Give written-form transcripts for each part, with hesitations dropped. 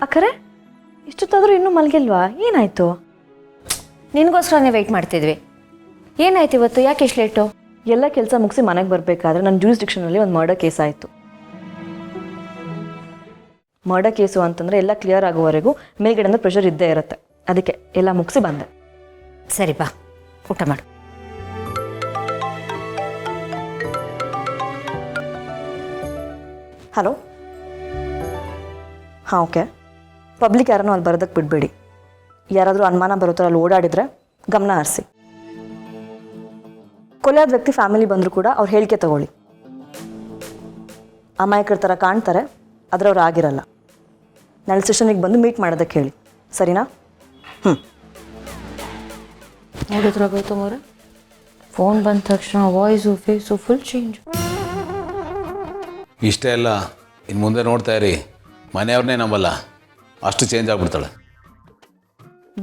ಯಾಕರೆ ಇಷ್ಟೊತ್ತಾದರೂ ಇನ್ನೂ ಮಲಗಿಲ್ವಾ? ಏನಾಯಿತು? ನಿನಗೋಸ್ಕರನೇ ವೆಯ್ಟ್ ಮಾಡ್ತಿದ್ವಿ. ಏನಾಯ್ತು ಇವತ್ತು? ಯಾಕೆ ಇಷ್ಟು ಲೇಟು? ಎಲ್ಲ ಕೆಲಸ ಮುಗಿಸಿ ಮನೆಗೆ ಬರಬೇಕಾದ್ರೆ ನನ್ನ ಜ್ಯೂರಿಸ್ಡಿಕ್ಷನಲ್ಲಿ ಒಂದು ಮರ್ಡರ್ ಕೇಸ್ ಆಯಿತು. ಮರ್ಡರ್ ಕೇಸು ಅಂತಂದರೆ ಎಲ್ಲ ಕ್ಲಿಯರ್ ಆಗೋವರೆಗೂ ಮೇಲ್ಗಡೆಯಿಂದ ಪ್ರೆಷರ್ ಇದ್ದೇ ಇರುತ್ತೆ. ಅದಕ್ಕೆ ಎಲ್ಲ ಮುಗಿಸಿ ಬಂದೆ. ಸರಿ ಬಾ, ಊಟ ಮಾಡು. ಹಲೋ. ಹಾಂ, ಓಕೆ. ಪಬ್ಲಿಕ್ ಯಾರನ್ನೂ ಅಲ್ಲಿ ಬರೋದಕ್ಕೆ ಬಿಡಬೇಡಿ. ಯಾರಾದರೂ ಅನುಮಾನ ಬರೋ ಥರ ಅಲ್ಲಿ ಓಡಾಡಿದರೆ ಗಮನ ಹರಿಸಿ. ಕೊಲೆಯಾದ ವ್ಯಕ್ತಿ ಫ್ಯಾಮಿಲಿ ಬಂದರೂ ಕೂಡ ಅವ್ರು ಹೇಳಿಕೆ ತಗೊಳ್ಳಿ. ಅಮಾಯಕರ ಥರ ಕಾಣ್ತಾರೆ, ಆದರೆ ಅವ್ರು ಆಗಿರಲ್ಲ. ನಾಳೆ ಸ್ಟೇಷನಿಗೆ ಬಂದು ಮೀಟ್ ಮಾಡೋದಕ್ಕೆ ಹೇಳಿ, ಸರಿನಾ? ನೋಡಿದ್ರ ಗೌತಮ್ ಅವರೇ, ಫೋನ್ ಬಂದ ತಕ್ಷಣ ವಾಯ್ಸು ಫೇಸು ಫುಲ್ ಚೇಂಜ್. ಇಷ್ಟೇ ಅಲ್ಲ, ಇನ್ನು ಮುಂದೆ ನೋಡ್ತಾ ಇರಿ, ಮನೆಯವ್ರನ್ನೇ ನಂಬಲ್ಲ, ಅಷ್ಟು ಚೇಂಜ್ ಆಗಿಬಿಡ್ತಾಳೆ.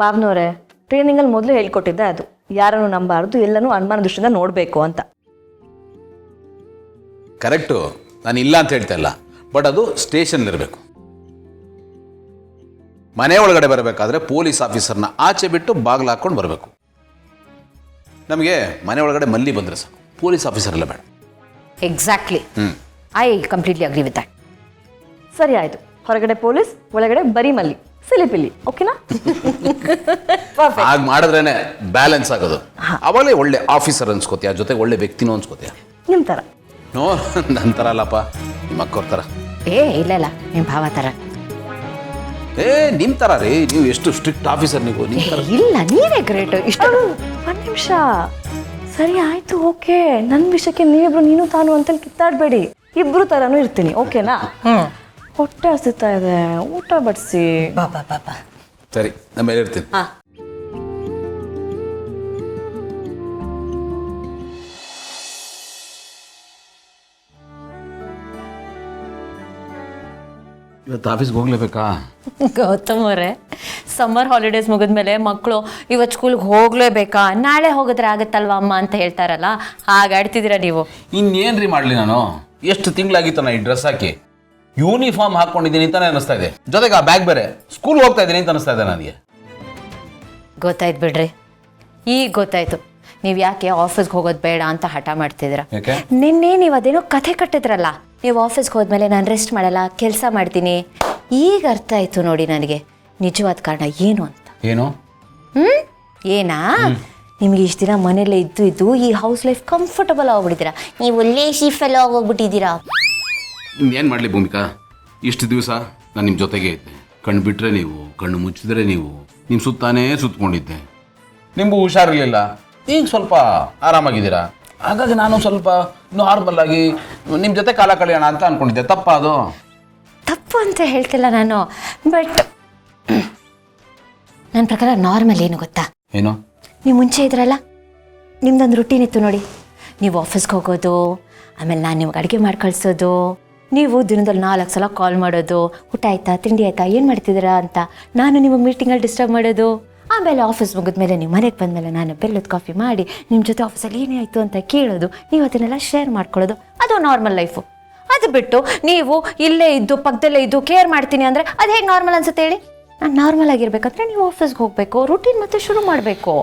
ಬಾಬ್ನವರೇ, ಟ್ರೈನಿಂಗಲ್ಲಿ ಮೊದಲು ಹೇಳ್ಕೊಟ್ಟಿದ್ದೆ ಅದು, ಯಾರನ್ನು ನಂಬಾರ್ದು, ಎಲ್ಲನೂ ಅನುಮಾನ ದೃಷ್ಟಿಯಿಂದ ನೋಡಬೇಕು ಅಂತ. ಕರೆಕ್ಟು, ನಾನು ಇಲ್ಲ ಅಂತ ಹೇಳ್ತಾ ಇಲ್ಲ, ಬಟ್ ಅದು ಸ್ಟೇಷನ್ಲಿರಬೇಕು. ಮನೆ ಒಳಗಡೆ ಬರಬೇಕಾದ್ರೆ ಪೊಲೀಸ್ ಆಫೀಸರ್ನ ಆಚೆ ಬಿಟ್ಟು ಬಾಗಿಲು ಹಾಕ್ಕೊಂಡು ಬರಬೇಕು. ನಮಗೆ ಮನೆ ಒಳಗಡೆ ಮಲ್ಲಿ ಬಂದರೆ ಸಾಕು, ಪೊಲೀಸ್ ಆಫೀಸರ್ ಎಲ್ಲ ಬೇಡ. Exactly, I completely agree with that. ಸರಿ ಆಯಿತು, ಹೊರಗಡೆ ಪೊಲೀಸ್, ಒಳಗಡೆ ಬರೀ ಮಲ್ಲಿ, ಸಿಲಿಪಿಲಿ, ಓಕೆನಾ? ಹಾಗೆ ಮಾಡಿದ್ರೇನೆ ಬ್ಯಾಲೆನ್ಸ್ ಆಗೋದು. ಅವಳೇ ಒಳ್ಳೆ ಆಫೀಸರ್ ಅನ್ಸ್ಕೋತೀಯ, ಜೊತೆಗೆ ಒಳ್ಳೆ ವ್ಯಕ್ತಿನೂ ಅನ್ಸ್ಕೋತೀಯ. ನಿಮ್ಮ ಥರ? ನೋ, ನನ್ನ ಥರ ಅಲ್ಲಪ್ಪ, ನಿಮ್ಮ ಅಕ್ಕವ್ರ ಥರ. ಇಲ್ಲ ನಿಮ್ಮ ಭಾವ ಥರ. ನಿಮ್ಮ ಥರ ರೀ, ನೀವು ಎಷ್ಟು ಸ್ಟ್ರಿಕ್ಟ್ ಆಫೀಸರ್ ನೀವು. ನಿಮ್ಮ ಥರ ಇಲ್ಲ, ನೀವೇ ಗ್ರೇಟ್. ಇಷ್ಟ ಒಂದು ನಿಮಿಷ. ಸರಿ ಆಯಿತು, ಓಕೆ. ನನ್ನ ವಿಷಯಕ್ಕೆ ನೀವಿಬ್ರು ನೀನು ತಾನು ಅಂತೇಳಿ ಕಿತ್ತಾಡಬೇಡಿ. ಇಬ್ಬರು ಥರನೂ ಇರ್ತೀನಿ, ಓಕೆನಾ? ಹೊಟ್ಟೆ ಹಸಿತಾ ಇದೆ, ಊಟ ಬಡಿಸಿ. ಬಾ. ಸರಿ, ನಮ್ಮ ಮೇಲೆ ಇರ್ತೀನಿ. ಇವತ್ತು ಆಫೀಸ್ಗೆ ಹೋಗ್ಲೇಬೇಕಾ? ಗೌತಮ್ ಅವರೇ, ಸಮ್ಮರ್ ಹಾಲಿಡೇಸ್ ಮುಗಿದ್ಮೇಲೆ ಮಕ್ಕಳು ಇವತ್ತು ಸ್ಕೂಲ್ಗೆ ಹೋಗ್ಲೇಬೇಕಾ, ನಾಳೆ ಹೋಗಿದ್ರೆ ಆಗುತ್ತಲ್ವಾ ಅಮ್ಮ ಅಂತ ಹೇಳ್ತಾರಲ್ಲ, ಹಾಗಾಡ್ತಿದ್ದೀರಾ ನೀವು. ಇನ್ನೇನ್ರಿ ಮಾಡಲಿ ನಾನು? ಎಷ್ಟು ತಿಂಗಳಾಗಿತ್ತು ಈ ಡ್ರೆಸ್ ಹಾಕಿ, ಯೂನಿಫಾರ್ಮ್ ಹಾಕ್ಕೊಂಡಿದ್ದೀನಿ ಅಂತಾನೆ ಅನಿಸ್ತಾ ಇದೆ. ಜೊತೆಗೆ ಆ ಬ್ಯಾಗ್ ಬೇರೆ, ಸ್ಕೂಲ್ಗೆ ಹೋಗ್ತಾ ಇದ್ದೀನಿ ಅಂತ ಅನಿಸ್ತಾ ಇದೆ ನನಗೆ. ಗೊತ್ತಾಯ್ತು ಬಿಡ್ರಿ, ಈಗ ಗೊತ್ತಾಯ್ತು ನೀವು ಯಾಕೆ ಆಫೀಸ್ಗೆ ಹೋಗೋದು ಬೇಡ ಅಂತ ಹಠ ಮಾಡ್ತಿದ್ದೀರಾ. ನಿನ್ನೆ ನೀವು ಅದೇನೋ ಕಥೆ ಕಟ್ಟಿದ್ರಲ್ಲ, ನೀವು ಆಫೀಸ್ಗೆ ಹೋದ್ಮೇಲೆ ನಾನು ರೆಸ್ಟ್ ಮಾಡಲ್ಲ, ಕೆಲಸ ಮಾಡ್ತೀನಿ. ಈಗ ಅರ್ಥ ಆಯ್ತು ನೋಡಿ ನನಗೆ ನಿಜವಾದ ಕಾರಣ ಏನು ಅಂತ. ಏನು? ಏನಾ? ನಿಮ್ಗೆ ಇಷ್ಟು ದಿನ ಮನೇಲೇ ಇದ್ದು ಈ ಹೌಸ್ ಲೈಫ್ ಕಂಫರ್ಟಬಲ್ ಆಗ್ಬಿಟ್ಟಿದ್ದೀರಾ, ನೀವು ಲೇಸಿ ಫೆಲೋ ಆಗೋಗ್ಬಿಟ್ಟಿದ್ದೀರಾ. ಏನು ಮಾಡಲಿ ಭೂಮಿಕಾ, ಇಷ್ಟು ದಿವಸ ನಾನು ನಿಮ್ಮ ಜೊತೆಗೆ ಇದ್ದೆ. ಕಣ್ಣು ಬಿಟ್ಟರೆ ನೀವು, ಕಣ್ಣು ಮುಚ್ಚಿದ್ರೆ ನೀವು, ನಿಮ್ಮ ಸುತ್ತಾನೇ ಸುತ್ತಕೊಂಡಿದ್ದೆ. ನಿಮಗೂ ಹುಷಾರಿರಲಿಲ್ಲ, ಈಗ ಸ್ವಲ್ಪ ಆರಾಮಾಗಿದ್ದೀರಾ. ಹಾಗಾಗಿ ನಾನು ಸ್ವಲ್ಪ ನಾರ್ಮಲ್ ಆಗಿ ನಿಮ್ಮ ಜೊತೆ ಕಾಲ ಕಳೆಯೋಣ ಅಂತ ಅಂದ್ಕೊಂಡಿದ್ದೆ. ತಪ್ಪ ಅದು? ತಪ್ಪು ಅಂತ ಹೇಳ್ತಿಲ್ಲ ನಾನು, ಬಟ್ ನನ್ನ ಪ್ರಕಾರ ನಾರ್ಮಲ್ ಏನು ಗೊತ್ತಾ? ಏನು? ನೀವು ಮುಂಚೆ ಇದ್ರಲ್ಲ, ನಿಮ್ದೊಂದು ರುಟೀನ್ ಇತ್ತು ನೋಡಿ. ನೀವು ಆಫೀಸ್ಗೆ ಹೋಗೋದು, ಆಮೇಲೆ ನಾನು ನಿಮ್ಗೆ ಅಡುಗೆ ಮಾಡಿ ಕಳಿಸೋದು, ನೀವು ದಿನದಲ್ಲಿ 4 ಸಲ ಕಾಲ್ ಮಾಡೋದು, ಊಟ ಆಯ್ತಾ, ತಿಂಡಿ ಆಯ್ತಾ, ಏನು ಮಾಡ್ತಿದ್ದೀರಾ ಅಂತ, ನಾನು ನಿಮಗೆ ಮೀಟಿಂಗಲ್ಲಿ ಡಿಸ್ಟರ್ಬ್ ಮಾಡೋದು. ಆಮೇಲೆ ಆಫೀಸ್ ಮುಗಿದ್ಮೇಲೆ ನೀವು ಮನೆಗೆ ಬಂದಮೇಲೆ ನಾನು ಬೆಲ್ಲದ ಕಾಫಿ ಮಾಡಿ ನಿಮ್ಮ ಜೊತೆ ಆಫೀಸಲ್ಲಿ ಏನೇ ಆಯಿತು ಅಂತ ಕೇಳೋದು, ನೀವು ಅದನ್ನೆಲ್ಲ ಶೇರ್ ಮಾಡ್ಕೊಳ್ಳೋದು, ಅದು ನಾರ್ಮಲ್ ಲೈಫು. ಅದು ಬಿಟ್ಟು ನೀವು ಇಲ್ಲೇ ಇದ್ದು ಪಕ್ಕದಲ್ಲೇ ಇದ್ದು ಕೇರ್ ಮಾಡ್ತೀನಿ ಅಂದರೆ ಅದು ಹೇಗೆ ನಾರ್ಮಲ್ ಅನ್ಸುತ್ತೆ ಹೇಳಿ? ನಾನು ನಾರ್ಮಲ್ ಆಗಿರ್ಬೇಕಂದ್ರೆ ನೀವು ಆಫೀಸ್ಗೆ ಹೋಗಬೇಕು, ರೂಟೀನ್ ಮತ್ತೆ ಶುರು ಮಾಡಬೇಕು.